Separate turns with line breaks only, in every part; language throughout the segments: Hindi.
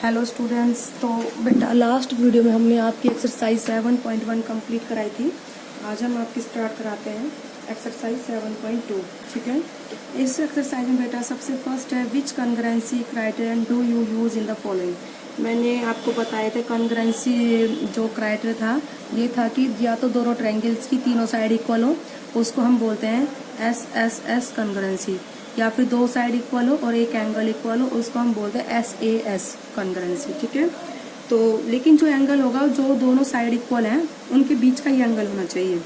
Hello students. तो बेटा लास्ट वीडियो में हमने आपकी एक्सरसाइज 7.1 कंप्लीट कराई थी। आज हम आपकी स्टार्ट कराते हैं एक्सरसाइज 7.2। ठीक है, इस एक्सरसाइज में बेटा सबसे फर्स्ट है which congruency criterion do you use in the following. मैंने आपको बताया था कॉन्ग्रुएंसी जो क्राइटेरिया था ये था कि या तो दोनों ट्रायंगल्स की तीनों साइड इक्वल हो, उसको हम बोलते हैं एस एस एस कॉन्ग्रुएंसी, या फिर दो साइड इक्वल हो और एक एंगल इक्वल हो, उसको हम बोलते हैं एस ए एस कॉन्ग्रुएंसी। ठीक है, तो लेकिन जो एंगल होगा जो दोनों साइड इक्वल हैं उनके बीच का ही एंगल होना चाहिए,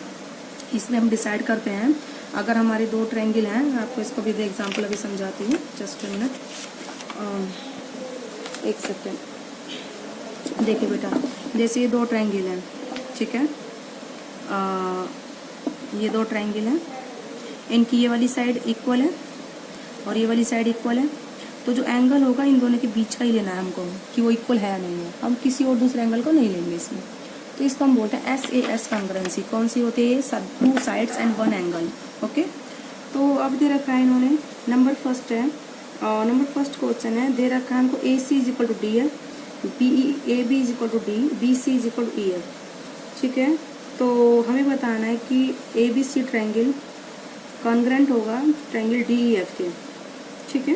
इसलिए हम डिसाइड करते हैं। अगर हमारे दो ट्रायंगल हैं, आपको इसको भी एग्जांपल अभी समझाती हूँ, जस्ट मिनट, एक सेकेंड। देखिए बेटा, जैसे ये दो ट्रायंगल हैं, ठीक है, ये दो ट्रायंगल हैं, इनकी ये वाली साइड इक्वल है और ये वाली साइड इक्वल है, तो जो एंगल होगा इन दोनों के बीच का ही लेना है हमको कि वो इक्वल है या नहीं है। हम किसी और दूसरे एंगल को नहीं लेंगे इसमें, तो इसको हम बोलते हैं एस ए एस कॉन्ग्रुएंसी। कौन सी होती है? सब two sides and one angle. Okay, तो अब दे रखा है इन्होंने, नंबर फर्स्ट है, नंबर फर्स्ट क्वेश्चन है, दे रखा है हमको A C is equal to D F, A B is equal to D, B C is equal to E F. ठीक है, तो हमें बताना है कि A B C triangle congruent होगा ट्रायंगल डी ई एफ के। ठीक है,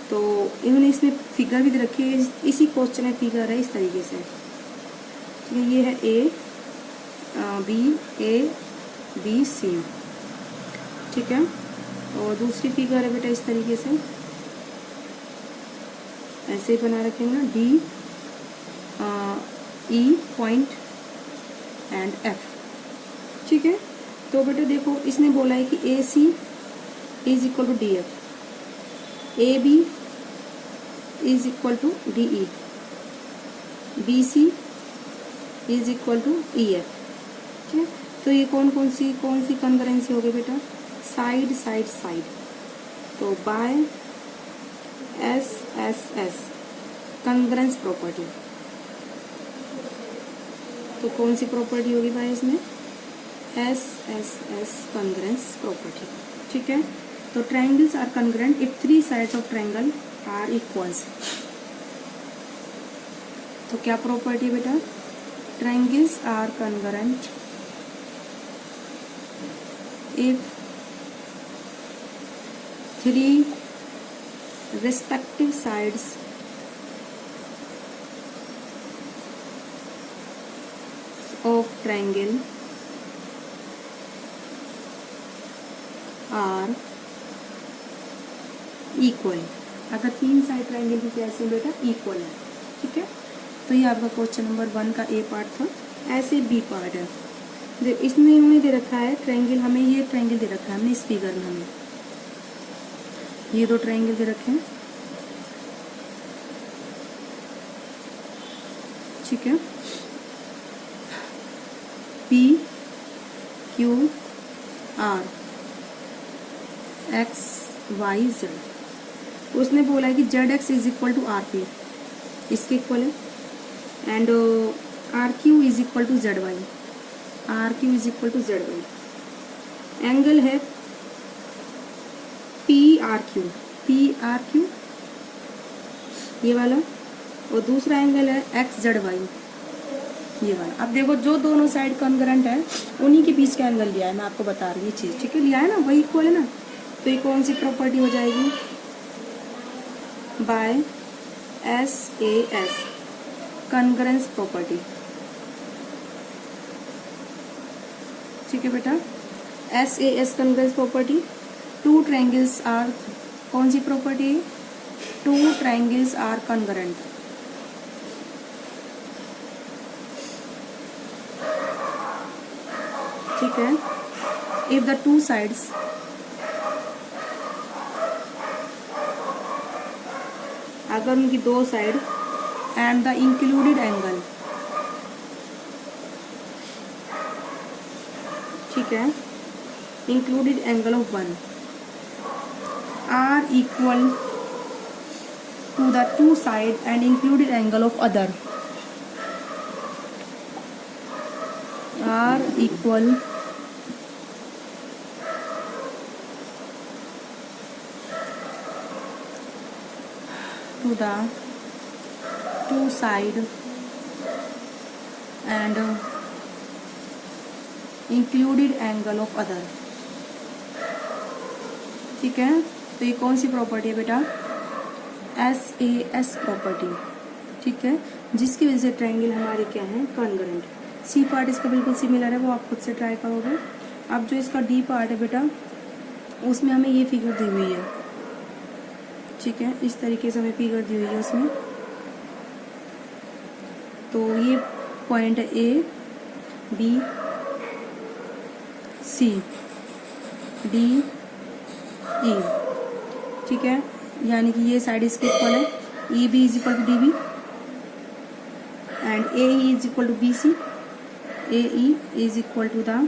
तो इन्होंने इसमें फिगर भी दे रखी है, इसी क्वेश्चन में फिगर है इस तरीके से। ठीक है, ये है ए बी सी। ठीक है, और दूसरी फिगर है बेटा इस तरीके से, ऐसे ही बना रखेंगे, D E point and F. ठीक है, तो बेटा देखो इसने बोला है कि A C is equal to D F, A B is equal to D E, B C is equal to E F. ठीक है, तो ये कौन सी कॉन्ग्रुएंसी होगी बेटा? साइड साइड साइड, तो by S S S congruence property. तो कौन सी प्रॉपर्टी होगी भाई इसमें? S S S congruence property. ठीक है, तो triangles are congruent if three sides of triangle are equals. तो क्या प्रॉपर्टी है बेटा? Triangles are congruent if three respective sides of triangle are equal। अगर तीन साइड ट्रायंगल की कैसे बेटा इक्वल है। ठीक है, तो ये आपका क्वेश्चन नंबर 1 का ए पार्ट था। ऐसे बी पार्ट है, इसमें इन्होंने दे रखा है ट्रायंगल, हमें ये ट्रायंगल दे रखा है, हमने इस फिगर में हमें ये दो ट्रायंगल दे रखे हैं। ठीक है, P Q R X Y Z. उसने बोला है कि Z X is equal to R P, इसके इक्वल है, and R Q is equal to Z Y, R Q is equal to Z Y. Angle है पी आर क्यू ये वाला, और दूसरा एंगल है एक्स जेड वाई ये वाला। अब देखो जो दोनों साइड कॉन्ग्रुएंट है उन्हीं के बीच का एंगल लिया है, मैं आपको बता रही हूँ ये चीज़। ठीक है, लिया है ना, वही इक्वल है ना, तो ये कौन सी प्रॉपर्टी हो जाएगी? By S A S congruence property. ठीक है बेटा, S A S congruence property. Two triangles are, कौन सी property? Two triangles are congruent. ठीक है, इफ द टू साइड्स अगर उनकी दो side and the included angle, ठीक है, included angle of one are equal to the two side and included angle of other are equal to the two side and included angle of other. ठीक है, तो ये कौन सी प्रॉपर्टी है बेटा? SAS property. ठीक है, जिसकी वजह से ट्रायंगल हमारे क्या है? कॉन्ग्रुएंट। सी पार्ट इसका बिल्कुल सिमिलर है, वो आप खुद से ट्राई करोगे। अब जो इसका डी पार्ट है बेटा, उसमें हमें ये फिगर दी हुई है। ठीक है, इस तरीके से हमें फिगर दी हुई है उसमें। तो ये पॉइंट है A B C D E। ठीक है, यानी कि ये साइड इसके इक्वल है। EB is equal to DB and AE is equal to BC। AE is equal to the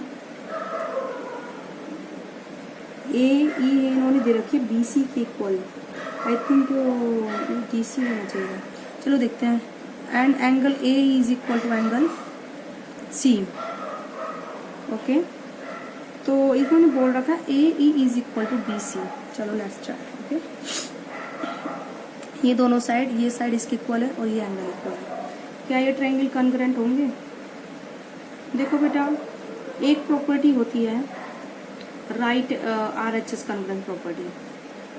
AE इन्होंने दे रखी है BC के इक्वल। आई थिंक DC होना चाहिए। चलो देखते हैं। And angle A is equal to angle C। Okay, तो इन्होंने बोल रखा है AE is equal to BC। चलो लेट्स ट्राई। ओके, ये दोनों साइड, ये साइड इसके इक्वल है और ये एंगल इक्वल है। क्या ये ट्रायंगल कॉन्ग्रुएंट होंगे? देखो बेटा, एक प्रॉपर्टी होती है राइट RHS कॉन्ग्रुएंट प्रॉपर्टी।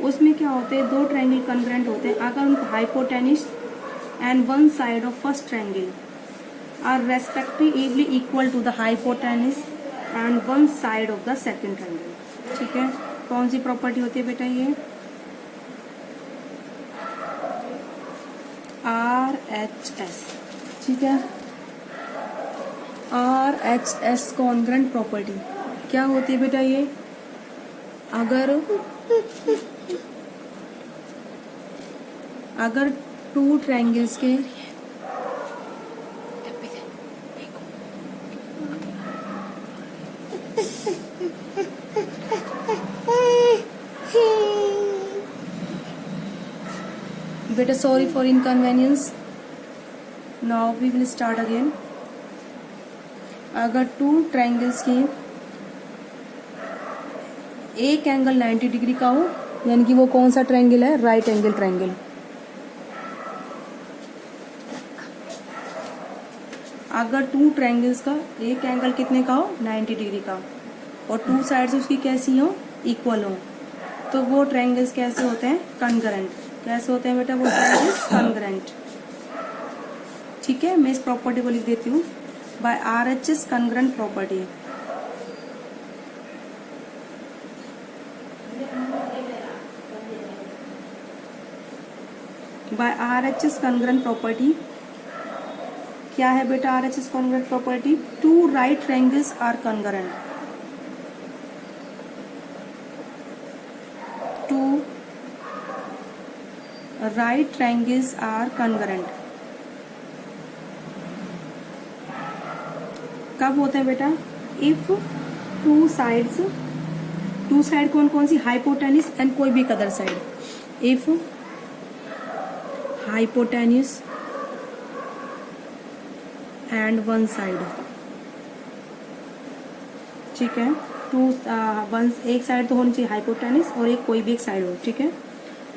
उसमें क्या होते हैं? दो ट्रायंगल कॉन्ग्रुएंट होते हैं अगर उनका hypotenuse and one side of first triangle are respectively equal to the hypotenuse and one side of the second triangle. ठीक है, कौन सी प्रॉपर्टी होती है बेटा? ये RHS। ठीक है, RHS कॉन्ग्रुएंट प्रॉपर्टी क्या होती है बेटा? ये अगर टू ट्रायंगल्स के बेटा, sorry for inconvenience, now we will start again. अगर टू ट्रायंगल्स की एक एंगल 90 डिग्री का हो, यानी कि वो कौन सा ट्रायंगल है? Right angle triangle. अगर टू ट्रायंगल्स का एक एंगल कितने का हो? 90 डिग्री का, और टू साइड्स उसकी कैसी हो? इक्वल हो, तो वो ट्रायंगल्स कैसे होते हैं? कॉन्ग्रुएंट। कैसे होते हैं बेटा वो ट्रायंगल्स? कॉन्ग्रुएंट। ठीक है, मैं इस प्रॉपर्टी को लिख देती हूँ by RHS congruent property. By RHS congruent property क्या है बेटा? RHS congruent property, two right triangles are congruent. Two right triangles are congruent. कब होते हैं बेटा? इफ टू साइड कौन कौन सी? हाइपोटेन्यूज एंड कोई भी एक other side. If hypotenuse and one side. ठीक है, वन एक साइड तो होनी चाहिए हाइपोटेन्यूज और एक कोई भी एक साइड हो। ठीक है,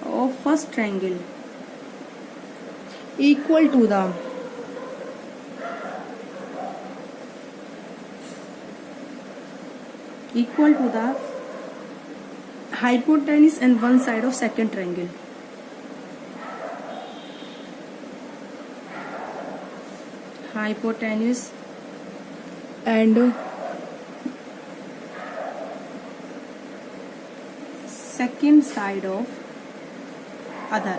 और first triangle equal to the hypotenuse and one side of second triangle. Hypotenuse and second side of other,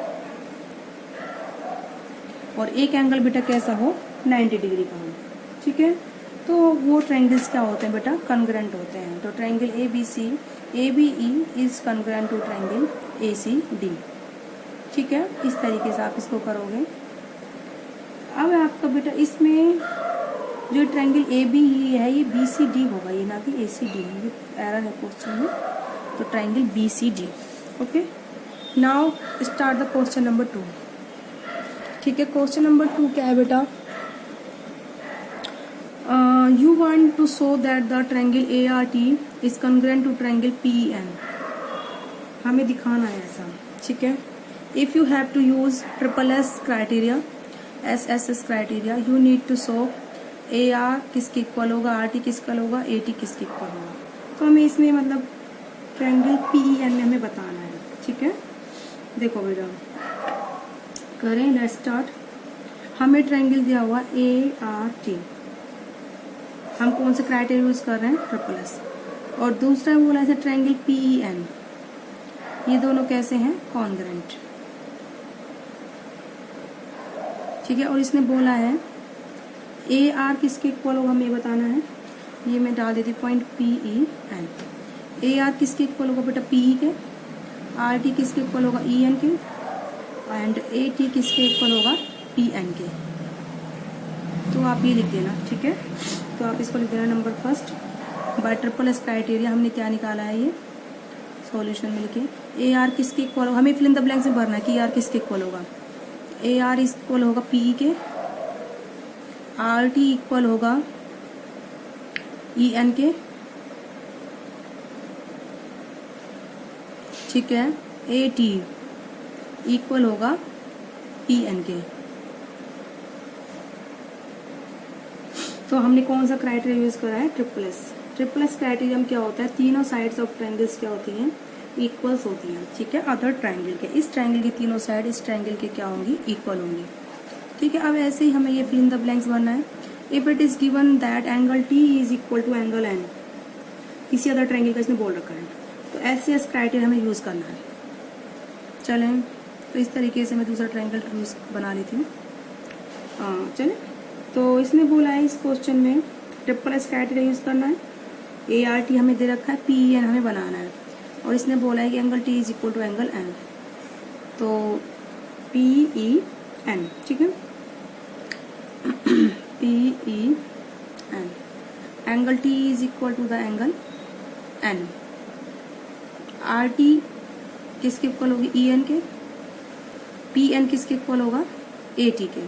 और एक एंगल बेटा कैसा हो? 90 डिग्री का हो। ठीक है, तो वो ट्रायंगल्स क्या होते हैं बेटा? कॉन्ग्रुएंट होते हैं। तो triangle ABE is congruent to triangle ACD। ठीक है, इस तरीके से आप इसको करोगे। अब आपका बेटा इसमें जो ट्रायंगल ABE है ये BCD होगा, ये ना कि ACD। ये एरर है क्वेश्चन में, तो triangle BCD। Okay, now start the question number 2। ठीक है, क्वेश्चन नंबर 2 क्या है बेटा? You want to show that the triangle ART is congruent to triangle PEN। हमें दिखाना है ऐसा। ठीक है, if you have to use SSS criteria S criteria, you need to show A R किसके इक्वल होगा, आर टी किसका होगा, ए टी किसके इक्वल होगा। तो हमें इसमें मतलब ट्रायंगल पी ई एन में हमें बताना है, ठीक है। देखो बेटा करें, लेट्स स्टार्ट। हमें ट्रायंगल दिया हुआ ए आर टी, हम कौन से क्राइटेरिया यूज कर रहे हैं, ट्रिपल एस। और दूसरा बोला है ट्रायंगल पी ई एन, ये दोनों कैसे हैं, कॉन्ग्रुएंट, ठीक है। और इसने बोला है ए आर किसके इक्वल होगा हमें बताना है, ये मैं डाल देती point P E N. A R किसके इक्वल होगा बेटा, पी ई के, आर टी किसके इक्वल होगा, ई एन के, एंड ए टी किसके इक्वल होगा, पी एन के। तो आप ये लिख देना, ठीक है। तो आप इसको लिख देना number first, bye triple S criteria हमने क्या निकाला है, ये सॉल्यूशन में लिखे। ए आर किसके इक्वल होगा, हमें फिल इन द ब्लैंक्स में भरना है कि ए आर किसके इक्वल होगा। ए आर इक्वल होगा पी ई के, आर टी इक्वल होगा ई एन के, ठीक है। ए टी इक्वल होगा पी एन के। तो हमने कौन सा क्राइटेरिया यूज करा है, triple S. Triple S criteria क्या होता है, तीनों साइड्स ऑफ ट्रायंगल्स क्या होती हैं, इक्वल्स होती हैं, ठीक है। अदर ट्रायंगल के, इस ट्रायंगल की तीनों साइड इस ट्रायंगल के क्या होंगी, इक्वल होंगी, ठीक है। अब ऐसे ही हमें ये फिल इन द ब्लैंक्स भरना है। If it is given that angle T is equal to angle N, किसी अदर ट्रायंगल का इसने बोल रखा है, तो ऐसे इस क्राइटेरिया हमें यूज करना है। चलें, तो इस तरीके से मैं दूसरा ट्रायंगल यूज बना लेती हूँ। चलें, तो इसने बोला है इस क्वेश्चन में ट्रिपल एस क्राइटेरिया यूज करना है। ए आर टी हमें दे रखा है, पी ई एन हमें बनाना है, और इसने बोला है कि angle T is equal to angle N, तो पी ई एन, ठीक है। P E N, angle T is equal to the angle N. R T किसके इक्वल होगी, ई एन के, पी एन किसके इक्वल होगा, ए टी के,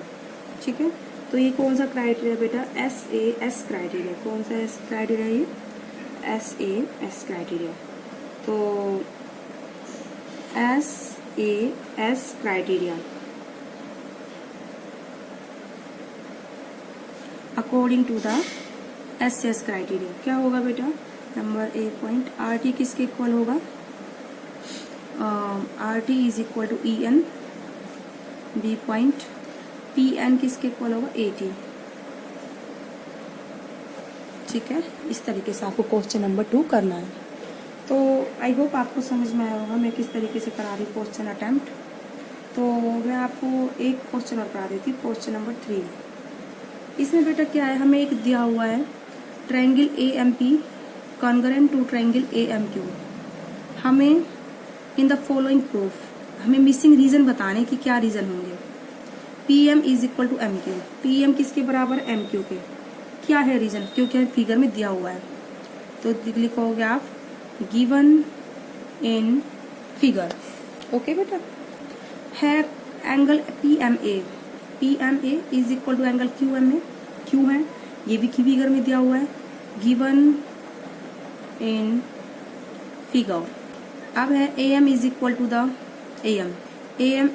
ठीक है। तो ये कौन सा क्राइटेरिया बेटा, एस ए एस क्राइटेरिया। कौन सा एस क्राइटेरिया, ये एस ए एस क्राइटेरिया। तो S A S criteria according to the S S criteria क्या होगा बेटा, number A point, R T किसके इक्वल होगा, R T is equal to E N. B point, P N किसके इक्वल होगा, ए टी, ठीक है। इस तरीके से आपको क्वेश्चन नंबर 2 करना है। तो आई होप आपको समझ में आया होगा मैं किस तरीके से करा रही हूँ क्वेश्चन अटेम्प्ट। तो मैं आपको एक क्वेश्चन और करा देती हूँ, क्वेश्चन नंबर 3। इसमें बेटा क्या है, हमें एक दिया हुआ है triangle A M P congruent to triangle A M Q. हमें इन द फॉलोइंग प्रूफ, हमें मिसिंग रीजन बताने कि क्या रीजन होंगे। P M is equal to M Q, P M किसके बराबर, एम क्यू के। क्या है रीजन, क्योंकि फिगर में दिया हुआ है। तो लिखोगे आप गिवन इन फिगर, ओके बेटा। है angle P M A is equal to angle Q M A, Q है, ये भी फिगर में दिया हुआ है, गिवन इन फिगर। अब है A M is equal to the A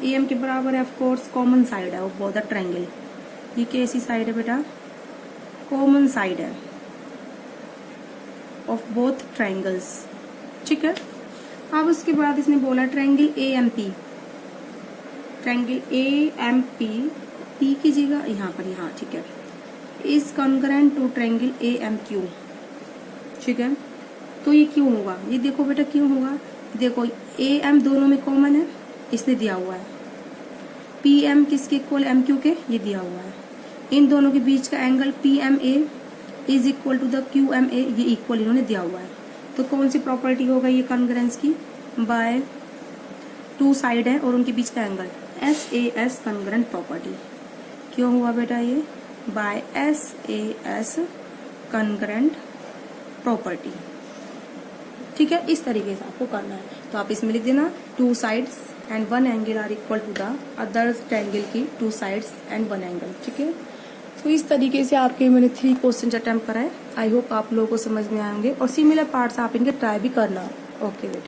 M के बराबर है, ऑफ कोर्स कॉमन साइड है ऑफ बोथ द ट्रायंगल। ये कैसी साइड है बेटा, कॉमन साइड है ऑफ बोथ ट्रायंगल्स, ठीक है। अब उसके बाद इसने बोला triangle A M P, triangle A M P की जगह यहाँ पर, यहाँ, ठीक है, is congruent to triangle A M Q, ठीक है। तो ये क्यों होगा, ये देखो बेटा क्यों होगा, देखो ए एम दोनों में कॉमन है, इसने दिया हुआ है। पी एम किसके इक्वल, एम क्यू के, ये दिया हुआ है। इन दोनों के बीच का angle P M A is equal to the Q M A, ये इक्वल इन्होंने दिया हुआ है। तो कौन सी प्रॉपर्टी होगा ये कॉन्ग्रुएंस की, बाय टू साइड है और उनके बीच का angle, S A S congruent property. क्यों हुआ बेटा ये, bye S A S congruent property, ठीक है। इस तरीके से आपको करना है। तो आप इसमें लिख देना two sides and one angle are equal to the other triangle की two sides and one angle, ठीक है। तो इस तरीके से आपके मैंने 3 क्वेश्चन अटेम्प्ट कराए। आई होप आप लोगों को समझ में आएंगे और सिमिलर पार्ट्स आप इनके ट्राई भी करना। ओके बेटा।